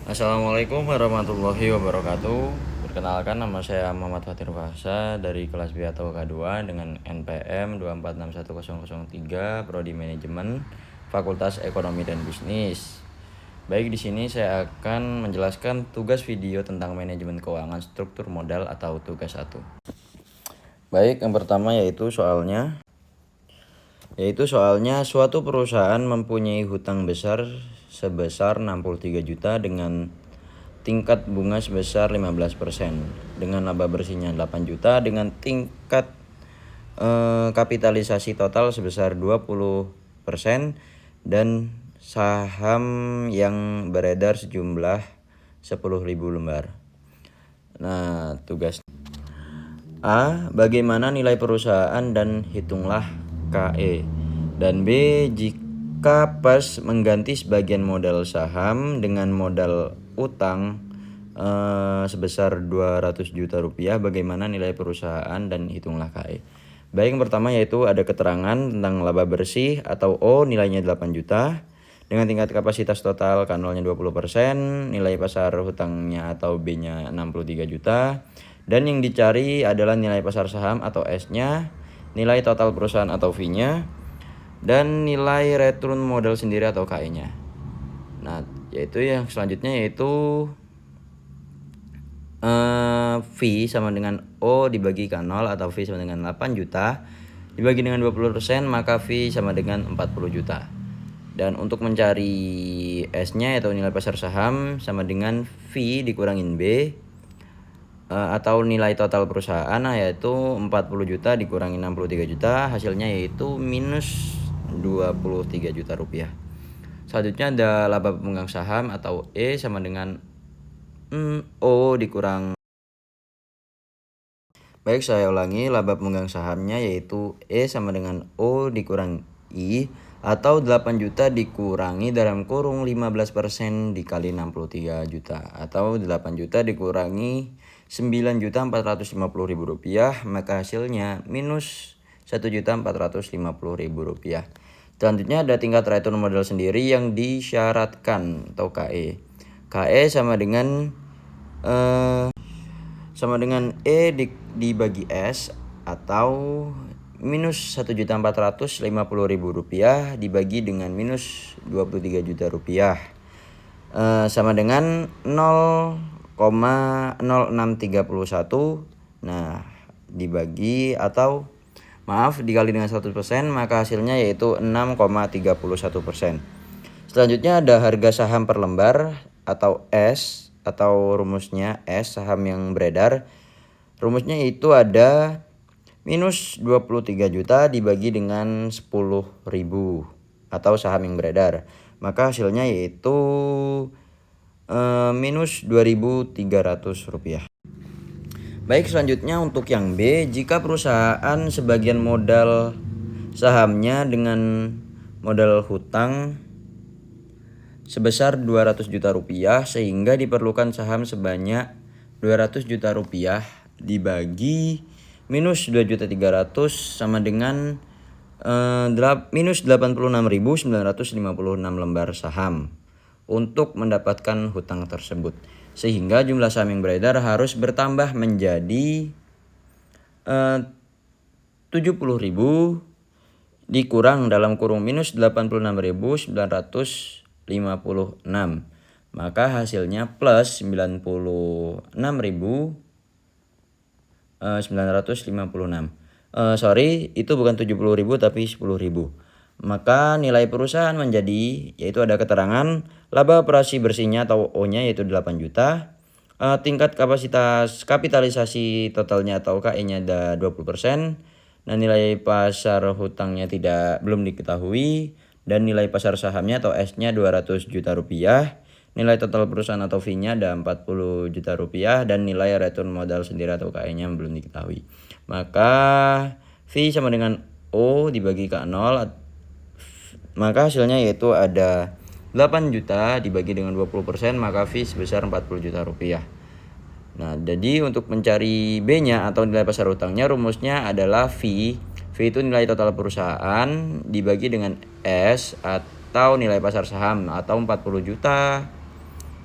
Assalamualaikum warahmatullahi wabarakatuh. Perkenalkan, nama saya Muhammad Fatir Fahsa dari kelas B atau K2 dengan NPM 2461003 Prodi Manajemen Fakultas Ekonomi dan Bisnis. Baik, di sini saya akan menjelaskan tugas video tentang manajemen keuangan struktur modal atau tugas 1. Baik, yang pertama yaitu soalnya suatu perusahaan mempunyai hutang besar sebesar 63 juta dengan tingkat bunga sebesar 15%, dengan laba bersihnya 8 juta, dengan tingkat kapitalisasi total sebesar 20%, dan saham yang beredar sejumlah 10.000 lembar. Nah, tugas A. Bagaimana nilai perusahaan dan hitunglah KE. Dan B. Jika PES mengganti sebagian modal saham dengan modal utang sebesar 200 juta rupiah, bagaimana nilai perusahaan dan hitunglah KE. Baik, yang pertama yaitu ada keterangan tentang laba bersih atau O, nilainya 8 juta. Dengan tingkat kapasitas total K0-nya 20%, nilai pasar hutangnya atau B-nya 63 juta. Dan yang dicari adalah nilai pasar saham atau S-nya, nilai total perusahaan atau V-nya, dan nilai return modal sendiri atau KE-nya. Nah, yaitu yang selanjutnya yaitu V sama dengan O dibagi K0 atau V sama dengan 8 juta dibagi dengan 20%, maka V sama dengan 40 juta. Dan untuk mencari S-nya atau nilai pasar saham sama dengan V dikurangin B atau nilai total perusahaan, yaitu 40 juta dikurangi 63 juta, hasilnya yaitu minus 23 juta rupiah. Selanjutnya ada laba pemegang saham atau E sama dengan O dikurang. Baik, saya ulangi, laba pemegang sahamnya yaitu E sama dengan O dikurang I atau 8 juta dikurangi dalam kurung 15% dikali 63 juta atau 8 juta dikurangi 9.450.000 rupiah, maka hasilnya minus 1.450.000 rupiah. Selanjutnya ada tingkat return modal sendiri yang disyaratkan atau KE. KE sama dengan E dibagi S atau minus 1.450.000 rupiah dibagi dengan minus 23 juta rupiah sama dengan 0,0631. Nah, dibagi atau dikali dengan 100%, maka hasilnya yaitu 6,31%. Selanjutnya ada harga saham per lembar atau S atau rumusnya S, saham yang beredar. Rumusnya itu ada minus 23 juta dibagi dengan 10.000 atau saham yang beredar. Maka hasilnya yaitu minus 2.300 rupiah. Baik, selanjutnya untuk yang B, jika perusahaan sebagian modal sahamnya dengan modal hutang sebesar 200 juta rupiah sehingga diperlukan saham sebanyak 200 juta rupiah dibagi minus 2.300 sama dengan minus 86.956 lembar saham untuk mendapatkan hutang tersebut, sehingga jumlah saham yang beredar harus bertambah menjadi 70.000 dikurang dalam kurung minus 86.956, maka hasilnya plus 96.956. Itu bukan 70.000 tapi 10.000. Maka nilai perusahaan menjadi, yaitu ada keterangan laba operasi bersihnya atau O-nya yaitu 8 juta. Tingkat kapitalisasi totalnya atau KE-nya ada 20%. Dan nilai pasar hutangnya belum diketahui. Dan nilai pasar sahamnya atau S-nya 200 juta rupiah. Nilai total perusahaan atau V-nya ada 40 juta rupiah. Dan nilai return modal sendiri atau KE-nya belum diketahui. Maka V sama dengan O dibagi K0, maka hasilnya yaitu ada 8 juta dibagi dengan 20%, maka V sebesar 40 juta rupiah. Nah, jadi untuk mencari B-nya atau nilai pasar hutangnya, rumusnya adalah V. V itu nilai total perusahaan dibagi dengan S atau nilai pasar saham atau 40 juta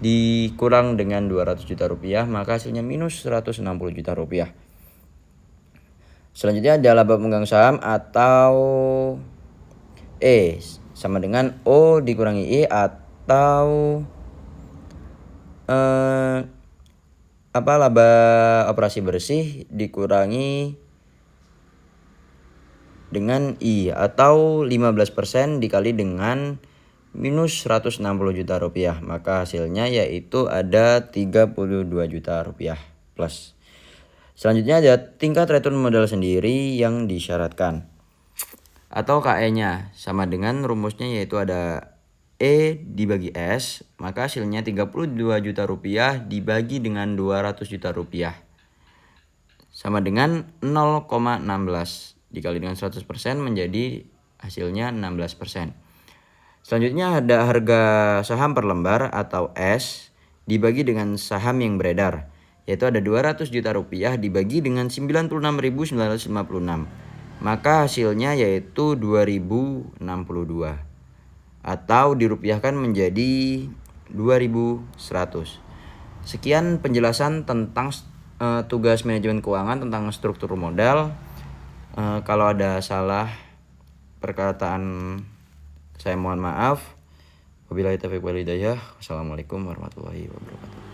dikurang dengan 200 juta rupiah, maka hasilnya minus 160 juta rupiah. Selanjutnya ada laba pemegang saham atau E sama dengan O dikurangi I atau laba operasi bersih dikurangi dengan I atau 15% dikali dengan minus 160 juta rupiah, maka hasilnya yaitu ada 32 juta rupiah plus. Selanjutnya ada tingkat return modal sendiri yang disyaratkan atau KE-nya sama dengan rumusnya, yaitu ada E dibagi S, maka hasilnya 32 juta rupiah dibagi dengan 200 juta rupiah sama dengan 0,16 dikali dengan 100% menjadi hasilnya 16%. Selanjutnya ada harga saham per lembar atau S dibagi dengan saham yang beredar, yaitu ada 200 juta rupiah dibagi dengan 96.956, maka hasilnya yaitu 2062 atau dirupiahkan menjadi 2100. Sekian penjelasan tentang tugas manajemen keuangan tentang struktur modal. Kalau ada salah perkataan saya mohon maaf. Wabillahi taufiq wal hidayah. Wassalamualaikum warahmatullahi wabarakatuh.